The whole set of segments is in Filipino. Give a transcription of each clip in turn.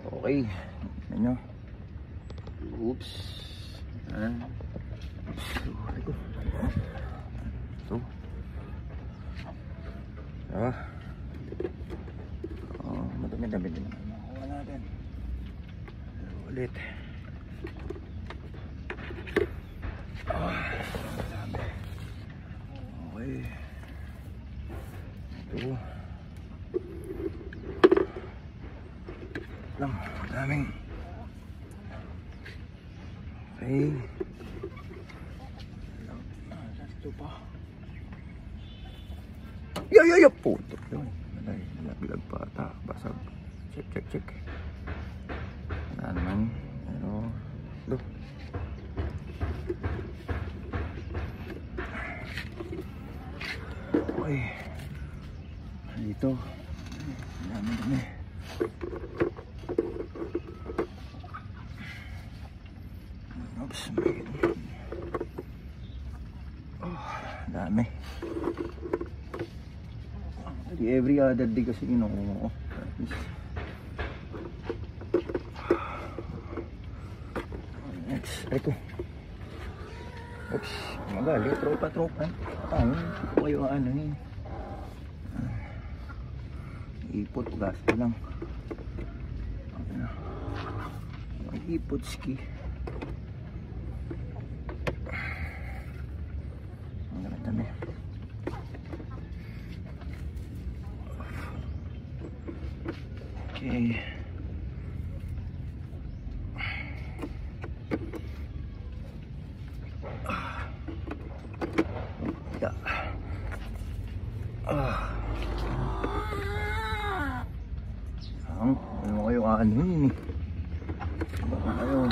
Okay. Tignan nyo. Oops. Ito. Diba? Madami-dami din naman. Makuha natin. Ulit. Madami. Okay. Ito. Lang. Daming. Okay. Ito pa. Yo! Puto. Laglag pa ata. Basag. Check. Wala naman. Pero, ito. Okay. Dito. Dami. Oops. Dami. Every other day kasi inuumo ko. Next, ito. Oops, magali, tropa. Ano kayo ano yun? Ipot, gas lang. Ipot ski. Ang dami. Okay. Ano kayo ano yun eh. Ano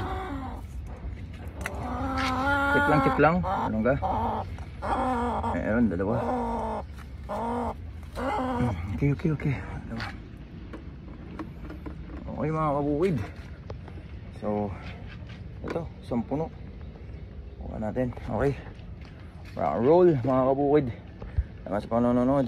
check lang. Ano ka? Meron, dalawa. Okay. Dalawa. Okay mga kabukid. So, ito, isang puno. Buka natin. Okay. Rock and roll mga kabukid. Salamat sa panonood.